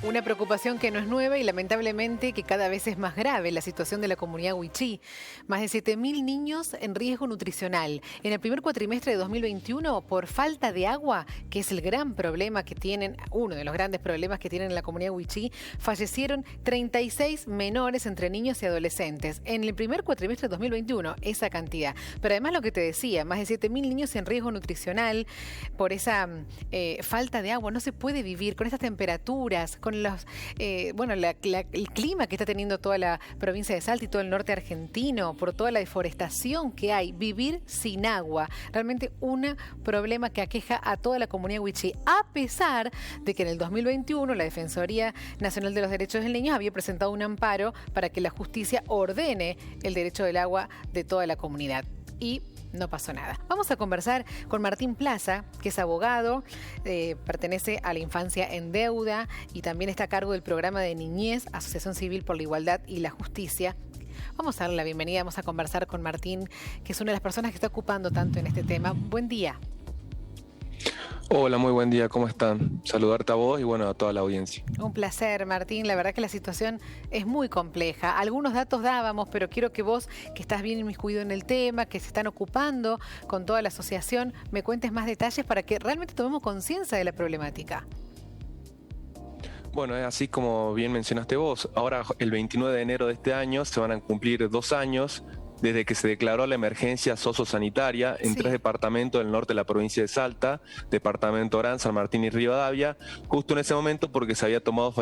Una preocupación que no es nueva y lamentablemente que cada vez es más grave la situación de la comunidad wichí. Más de 7.000 niños en riesgo nutricional. En el primer cuatrimestre de 2021, por falta de agua, que es el gran problema que tienen, uno de los grandes problemas que tienen en la comunidad wichí, fallecieron 36 menores entre niños y adolescentes. En el primer cuatrimestre de 2021, esa cantidad. Pero además lo que te decía, más de 7.000 niños en riesgo nutricional por esa falta de agua. No se puede vivir con estas temperaturas, con los, el clima que está teniendo toda la provincia de Salta y todo el norte argentino, por toda la deforestación que hay, vivir sin agua. Realmente un problema que aqueja a toda la comunidad wichí, a pesar de que en el 2021 la Defensoría Nacional de los Derechos del Niño había presentado un amparo para que la justicia ordene el derecho del agua de toda la comunidad. Y no pasó nada. Vamos a conversar con Martín Plaza, que es abogado, pertenece a la Infancia en Deuda y también está a cargo del programa de Niñez, Asociación Civil por la Igualdad y la Justicia. Vamos a darle la bienvenida, vamos a conversar con Martín, que es una de las personas que está ocupando tanto en este tema. Buen día. Hola, muy buen día, ¿cómo están? Saludarte a vos y bueno, a toda la audiencia. Un placer, Martín. La verdad que la situación es muy compleja. Algunos datos dábamos, pero quiero que vos, que estás bien inmiscuido en el tema, que se están ocupando con toda la asociación, me cuentes más detalles para que realmente tomemos conciencia de la problemática. Bueno, es así como bien mencionaste vos. Ahora, el 29 de enero de este año, se van a cumplir 2 años desde que se declaró la emergencia sociosanitaria en 3 departamentos del norte de la provincia de Salta, departamento Orán, San Martín y Rivadavia, justo en ese momento porque se había tomado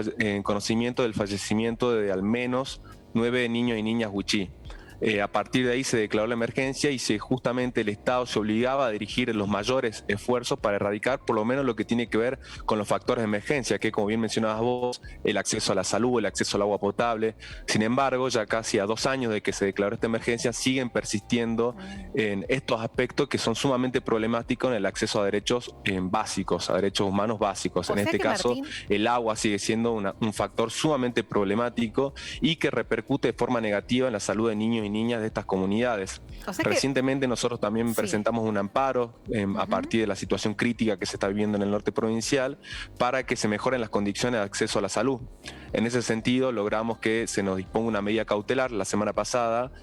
conocimiento del fallecimiento de al menos 9 niños y niñas wichí. A partir de ahí se declaró la emergencia y justamente el Estado se obligaba a dirigir los mayores esfuerzos para erradicar por lo menos lo que tiene que ver con los factores de emergencia, que como bien mencionabas vos, el acceso a la salud, el acceso al agua potable. Sin embargo, ya casi a 2 años de que se declaró esta emergencia, siguen persistiendo en estos aspectos que son sumamente problemáticos en el acceso a derechos básicos, a derechos humanos básicos. En este caso, Martín, el agua sigue siendo un factor sumamente problemático y que repercute de forma negativa en la salud de niños y niñas de estas comunidades. Recientemente nosotros también presentamos un amparo a partir de la situación crítica que se está viviendo en el norte provincial para que se mejoren las condiciones de acceso a la salud. En ese sentido logramos que se nos disponga una medida cautelar la semana pasada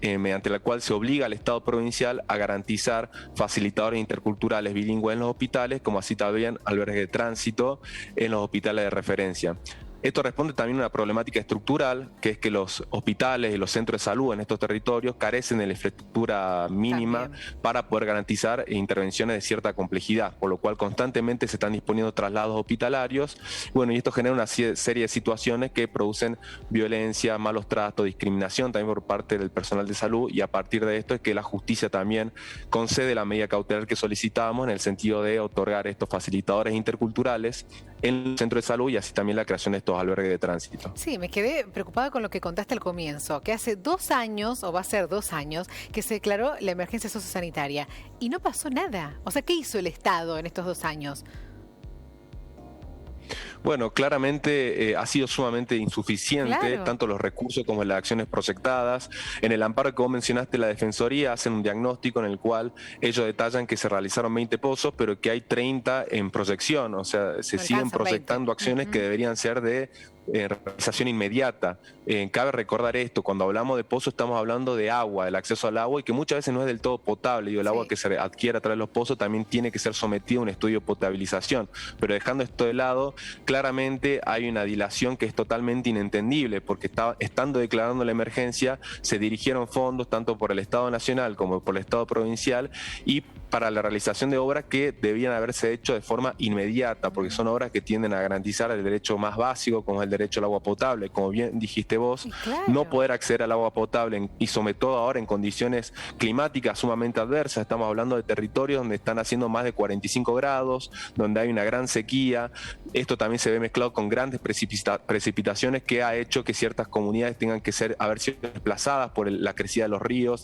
mediante la cual se obliga al Estado provincial a garantizar facilitadores interculturales bilingües en los hospitales, como así también albergues de tránsito en los hospitales de referencia. Esto responde también a una problemática estructural, que es que los hospitales y los centros de salud en estos territorios carecen de la infraestructura mínima para poder garantizar intervenciones de cierta complejidad, por lo cual constantemente se están disponiendo traslados hospitalarios. Bueno, y esto genera una serie de situaciones que producen violencia, malos tratos, discriminación también por parte del personal de salud, y a partir de esto es que la justicia también concede la medida cautelar que solicitábamos en el sentido de otorgar estos facilitadores interculturales en el centro de salud y así también la creación de estos albergues de tránsito. Sí, me quedé preocupada con lo que contaste al comienzo, que hace 2 años, o va a ser 2 años, que se declaró la emergencia sociosanitaria y no pasó nada. O sea, ¿qué hizo el Estado en estos 2 años? Bueno, claramente ha sido sumamente insuficiente, tanto los recursos como las acciones proyectadas. En el amparo que vos mencionaste, la Defensoría hacen un diagnóstico en el cual ellos detallan que se realizaron 20 pozos, pero que hay 30 en proyección. O sea, se siguen proyectando acciones que deberían ser de realización inmediata. Cabe recordar esto, cuando hablamos de pozos estamos hablando de agua, del acceso al agua, y que muchas veces no es del todo potable. El agua que se adquiere a través de los pozos también tiene que ser sometido a un estudio de potabilización. Pero dejando esto de lado, claramente hay una dilación que es totalmente inentendible, porque estando declarando la emergencia, se dirigieron fondos tanto por el Estado Nacional como por el Estado Provincial y para la realización de obras que debían haberse hecho de forma inmediata, porque son obras que tienden a garantizar el derecho más básico, como es el derecho al agua potable. Como bien dijiste vos, no poder acceder al agua potable y sobre todo ahora en condiciones climáticas sumamente adversas. Estamos hablando de territorios donde están haciendo más de 45 grados, donde hay una gran sequía. Esto también se ve mezclado con grandes precipitaciones que ha hecho que ciertas comunidades tengan que haber sido desplazadas por la crecida de los ríos.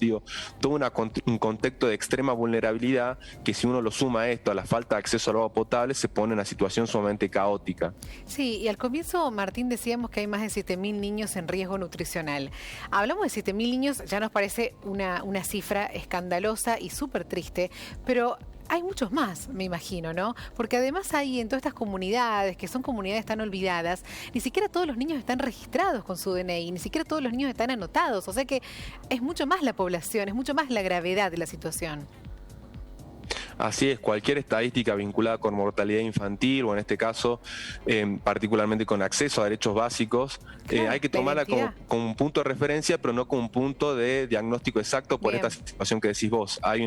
Todo un contexto de extrema vulnerabilidad realidad que si uno lo suma esto a la falta de acceso al agua potable, se pone en una situación sumamente caótica. Sí, y al comienzo, Martín, decíamos que hay más de 7.000 niños en riesgo nutricional. Hablamos de 7.000 niños, ya nos parece una cifra escandalosa y súper triste, pero hay muchos más, me imagino, ¿no? Porque además hay en todas estas comunidades, que son comunidades tan olvidadas, ni siquiera todos los niños están registrados con su DNI, ni siquiera todos los niños están anotados. O sea que es mucho más la población, es mucho más la gravedad de la situación. Así es, cualquier estadística vinculada con mortalidad infantil o en este caso particularmente con acceso a derechos básicos, Claro, hay que tomarla como un punto de referencia, pero no como un punto de diagnóstico exacto por Bien. esta situación que decís vos. Hay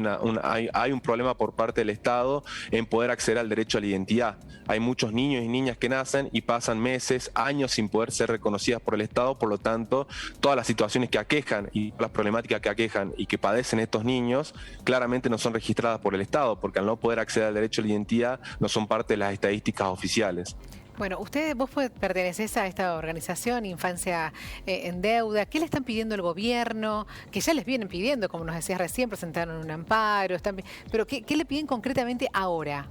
un problema por parte del Estado en poder acceder al derecho a la identidad. Hay muchos niños y niñas que nacen y pasan meses, años sin poder ser reconocidas por el Estado, por lo tanto, todas las situaciones que aquejan y las problemáticas que aquejan y que padecen estos niños, claramente no son registradas por el Estado, porque al no poder acceder al derecho a la identidad no son parte de las estadísticas oficiales. Bueno, vos pertenecés a esta organización Infancia en Deuda. ¿Qué le están pidiendo el gobierno? Que ya les vienen pidiendo, como nos decías recién, presentaron un amparo. Pero ¿qué le piden concretamente ahora?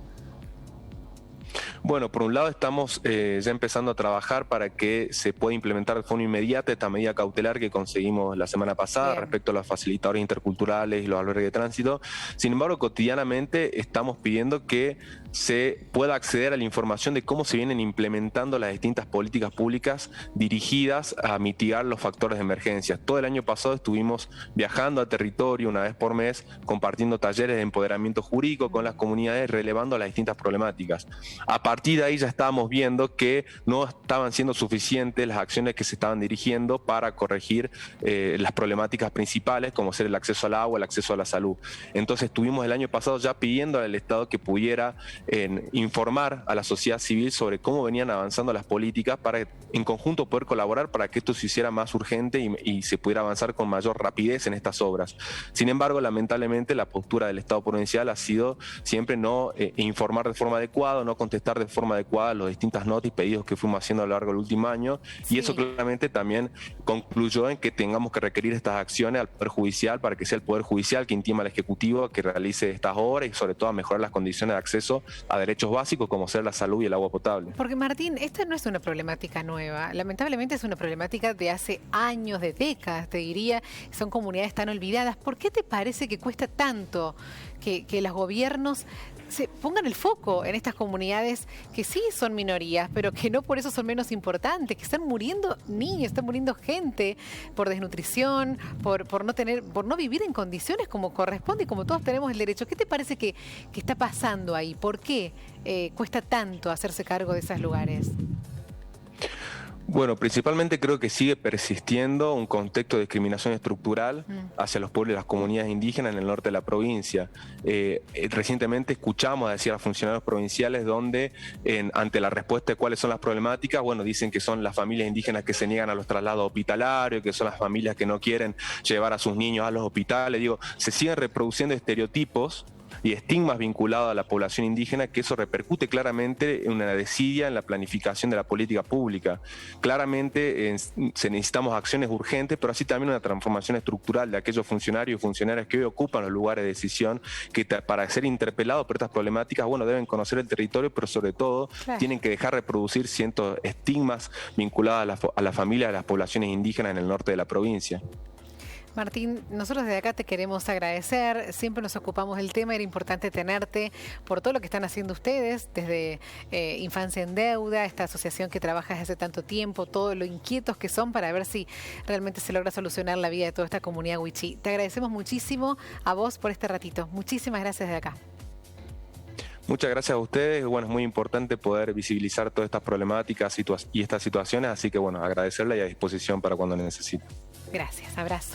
Bueno, por un lado estamos ya empezando a trabajar para que se pueda implementar de forma inmediata esta medida cautelar que conseguimos la semana pasada. Bien. Respecto a los facilitadores interculturales y los albergues de tránsito. Sin embargo, cotidianamente estamos pidiendo que se pueda acceder a la información de cómo se vienen implementando las distintas políticas públicas dirigidas a mitigar los factores de emergencia. Todo el año pasado estuvimos viajando a territorio una vez por mes, compartiendo talleres de empoderamiento jurídico con las comunidades, relevando las distintas problemáticas. A partir de ahí ya estábamos viendo que no estaban siendo suficientes las acciones que se estaban dirigiendo para corregir las problemáticas principales, como ser el acceso al agua, el acceso a la salud. Entonces estuvimos el año pasado ya pidiendo al Estado que pudiera informar a la sociedad civil sobre cómo venían avanzando las políticas para en conjunto poder colaborar para que esto se hiciera más urgente y se pudiera avanzar con mayor rapidez en estas obras. Sin embargo, lamentablemente la postura del Estado provincial ha sido siempre no informar de forma adecuada, no contestar de forma adecuada los distintas notas y pedidos que fuimos haciendo a lo largo del último año. Sí. Y eso claramente también concluyó en que tengamos que requerir estas acciones al Poder Judicial para que sea el Poder Judicial que intima al Ejecutivo que realice estas obras y sobre todo a mejorar las condiciones de acceso a derechos básicos como ser la salud y el agua potable. Porque Martín, esta no es una problemática nueva, lamentablemente es una problemática de hace años, de décadas, te diría, son comunidades tan olvidadas. ¿Por qué te parece que cuesta tanto que los gobiernos se pongan el foco en estas comunidades que sí son minorías, pero que no por eso son menos importantes, que están muriendo niños, están muriendo gente por desnutrición, por no vivir en condiciones como corresponde y como todos tenemos el derecho? ¿Qué te parece que está pasando ahí? ¿Por qué cuesta tanto hacerse cargo de esos lugares? Bueno, principalmente creo que sigue persistiendo un contexto de discriminación estructural hacia los pueblos y las comunidades indígenas en el norte de la provincia. Recientemente escuchamos decir a funcionarios provinciales donde ante la respuesta de cuáles son las problemáticas, bueno, dicen que son las familias indígenas que se niegan a los traslados hospitalarios, que son las familias que no quieren llevar a sus niños a los hospitales. Digo, se siguen reproduciendo estereotipos y estigmas vinculados a la población indígena, que eso repercute claramente en una desidia en la planificación de la política pública. Claramente se necesitamos acciones urgentes, pero así también una transformación estructural de aquellos funcionarios y funcionarias que hoy ocupan los lugares de decisión, que para ser interpelados por estas problemáticas, bueno, deben conocer el territorio, pero sobre todo tienen que dejar reproducir ciertos estigmas vinculados a la familia, a las poblaciones indígenas en el norte de la provincia. Martín, nosotros desde acá te queremos agradecer, siempre nos ocupamos del tema, era importante tenerte por todo lo que están haciendo ustedes desde Infancia en Deuda, esta asociación que trabaja desde hace tanto tiempo, todo lo inquietos que son para ver si realmente se logra solucionar la vida de toda esta comunidad wichí. Te agradecemos muchísimo a vos por este ratito, muchísimas gracias desde acá. Muchas gracias a ustedes. Bueno, es muy importante poder visibilizar todas estas problemáticas y estas situaciones, así que bueno, agradecerla y a disposición para cuando necesiten. Gracias, abrazo.